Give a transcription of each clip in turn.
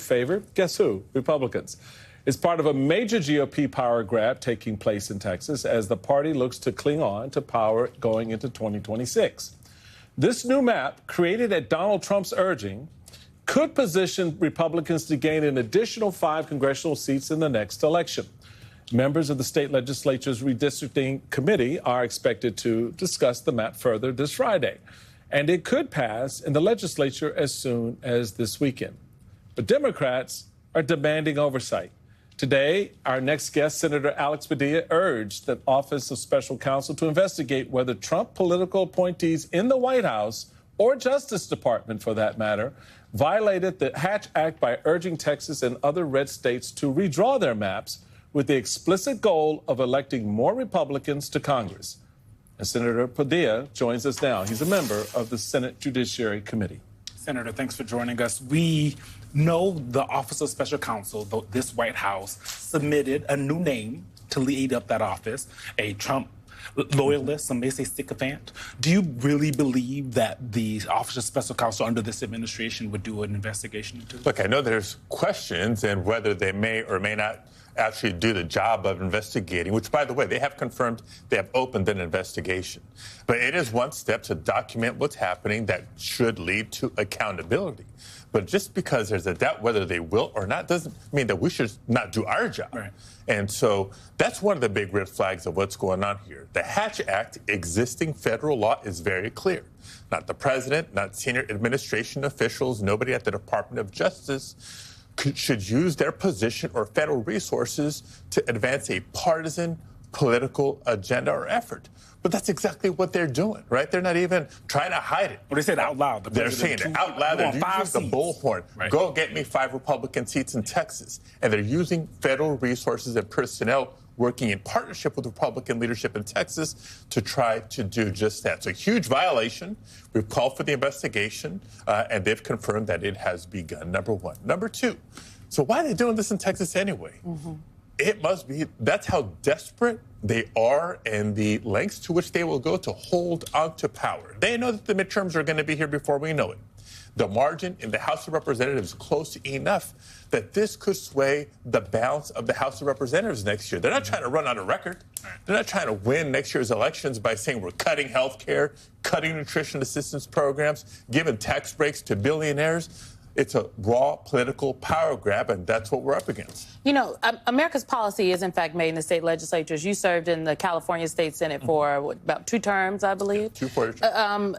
favor? Guess who? Republicans. It's part of a major GOP power grab taking place in Texas as the party looks to cling on to power going into 2026. This new map, created at Donald Trump's urging, could position Republicans to gain an additional 5 congressional seats in the next election. Members of the state legislature's redistricting committee are expected to discuss the map further this Friday, and it could pass in the legislature as soon as this weekend. But Democrats are demanding oversight. Today, our next guest, Senator Alex Padilla, urged the Office of Special Counsel to investigate whether Trump political appointees in the White House, or Justice Department for that matter, violated the Hatch Act by urging Texas and other red states to redraw their maps with the explicit goal of electing more Republicans to Congress. And Senator Padilla joins us now. He's a member of the Senate Judiciary Committee. Senator, thanks for joining us. We know the Office of Special Counsel, this White House, submitted a new name to lead up that office, a Trump loyalist, some may say sycophant. Do you really believe that the Office of Special Counsel under this administration would do an investigation into this? Look, I know there's questions and whether they may or may not actually do the job of investigating, which, by the way, they have confirmed they have opened an investigation. But it is one step to document what's happening that should lead to accountability. But just because there's a doubt whether they will or not doesn't mean that we should not do our job. Right. And so that's one of the big red flags of what's going on here. The Hatch Act, existing federal law, is very clear. Not the president, not senior administration officials, nobody at the Department of Justice should use their position or federal resources to advance a partisan political agenda or effort. But that's exactly what they're doing, right? They're not even trying to hide it. Well, they said out loud. They're saying it out loud. They're using the bullhorn. Right. Go get me 5 Republican seats in Texas. And they're using federal resources and personnel working in partnership with Republican leadership in Texas to try to do just that. It's a huge violation. We've called for the investigation, and they've confirmed that it has begun, number one. Number two, so why are they doing this in Texas anyway? Mm-hmm. It must be, that's how desperate they are and the lengths to which they will go to hold on to power. They know that the midterms are going to be here before we know it. The margin in the House of Representatives is close enough that this could sway the balance of the House of Representatives next year. They're not trying to run out of record. They're not trying to win next year's elections by saying we're cutting health care, cutting nutrition assistance programs, giving tax breaks to billionaires. It's a raw political power grab, and that's what we're up against. You know, America's policy is, in fact, made in the state legislatures. You served in the California State Senate for about 2 terms, I believe. 2 terms.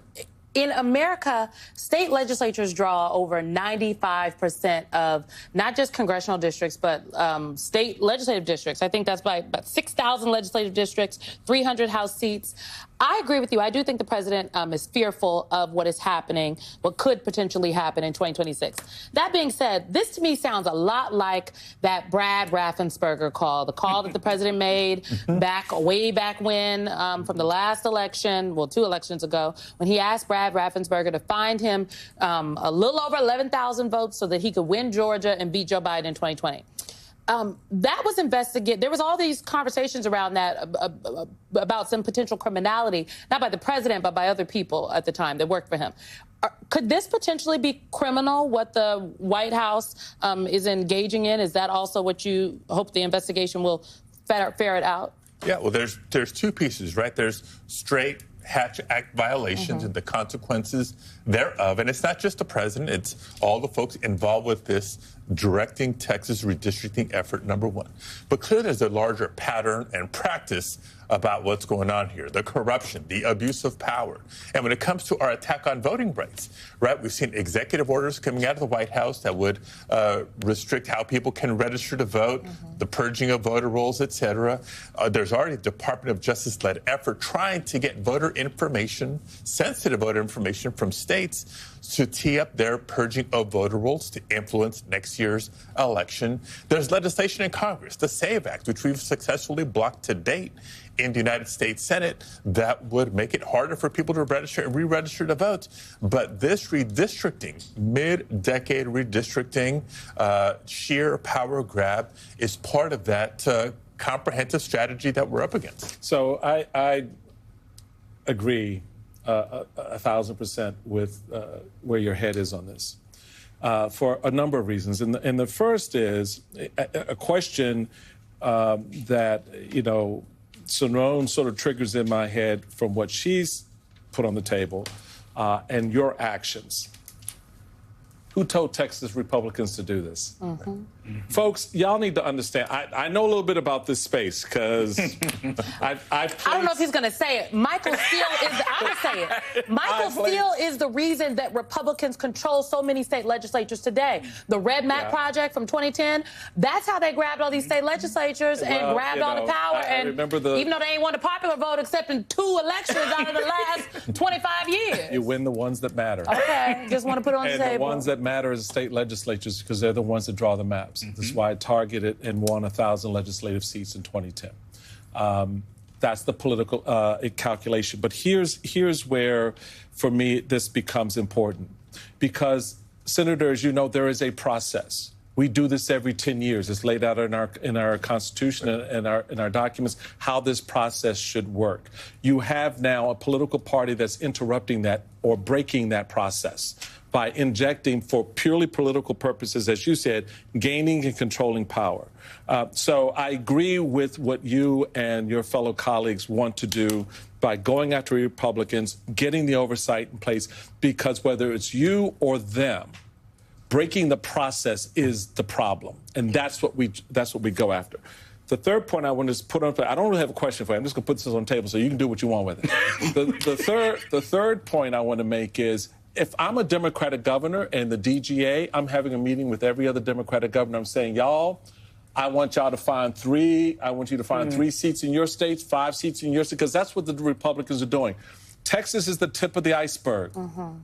In America, state legislatures draw over 95% of not just congressional districts, but state legislative districts. I think that's by about 6,000 legislative districts, 300 House seats. I agree with you. I do think the president is fearful of what is happening, what could potentially happen in 2026. That being said, this to me sounds a lot like that Brad Raffensperger call, the call that the president made way back when from the last election, well, 2 elections ago, when he asked Brad Raffensperger to find him a little over 11,000 votes so that he could win Georgia and beat Joe Biden in 2020. That was investigated. There was all these conversations around that about some potential criminality, not by the president, but by other people at the time that worked for him. Could this potentially be criminal, what the White House is engaging in? Is that also what you hope the investigation will ferret out? Yeah, well, there's 2 pieces, right? There's straight Hatch Act violations and the consequences thereof. And it's not just the president, it's all the folks involved with this directing Texas redistricting effort, number one. But clearly there's a larger pattern and practice about what's going on here, the corruption, the abuse of power. And when it comes to our attack on voting rights, right, we've seen executive orders coming out of the White House that would restrict how people can register to vote, the purging of voter rolls, et cetera. There's already a Department of Justice-led effort trying to get voter information, sensitive voter information from states to tee up their purging of voter rolls to influence next year's election. There's legislation in Congress, the SAVE Act, which we've successfully blocked to date in the United States Senate, that would make it harder for people to register and re-register to vote. But this redistricting, mid-decade redistricting, sheer power grab is part of that comprehensive strategy that we're up against. So I agree 1,000% with where your head is on this. for a number of reasons. And the first is a question that, Simone sort of triggers in my head from what she's put on the table and your actions. Who told Texas Republicans to do this? Folks, y'all need to understand. I know a little bit about this space because I don't know if he's going to say it. Michael Steele is. I'm going to say it. Michael Steele is the reason that Republicans control so many state legislatures today. The Red Map Project from 2010. That's how they grabbed all these state legislatures and grabbed all the power. I remember even though they ain't won a popular vote except in 2 elections out of the last 25 years. You win the ones that matter. Okay, just want to put it on the table. And the ones that matter is state legislatures because they're the ones that draw the maps. That's why I targeted and won 1,000 legislative seats in 2010. That's the political calculation. But here's where, for me, this becomes important. Because, Senators, there is a process. We do this every 10 years. It's laid out in our Constitution and in our documents how this process should work. You have now a political party that's interrupting that or breaking that process by injecting, for purely political purposes, as you said, gaining and controlling power. So I agree with what you and your fellow colleagues want to do by going after Republicans, getting the oversight in place, because whether it's you or them, breaking the process is the problem, and that's what we go after. The third point I want to put on, I don't really have a question for you. I'm just going to put this on the table so you can do what you want with it. The third point I want to make is, if I'm a Democratic governor and the DGA, I'm having a meeting with every other Democratic governor. I'm saying, y'all, I want you to find 3 seats in your states, 5 seats in your state, because that's what the Republicans are doing. Texas is the tip of the iceberg.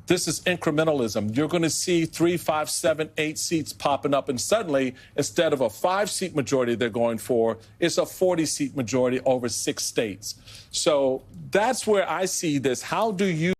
This is incrementalism. You're going to see 3, 5, 7, 8 seats popping up, and suddenly, instead of a 5-seat majority they're going for, it's a 40-seat majority over 6 states. So that's where I see this. How do you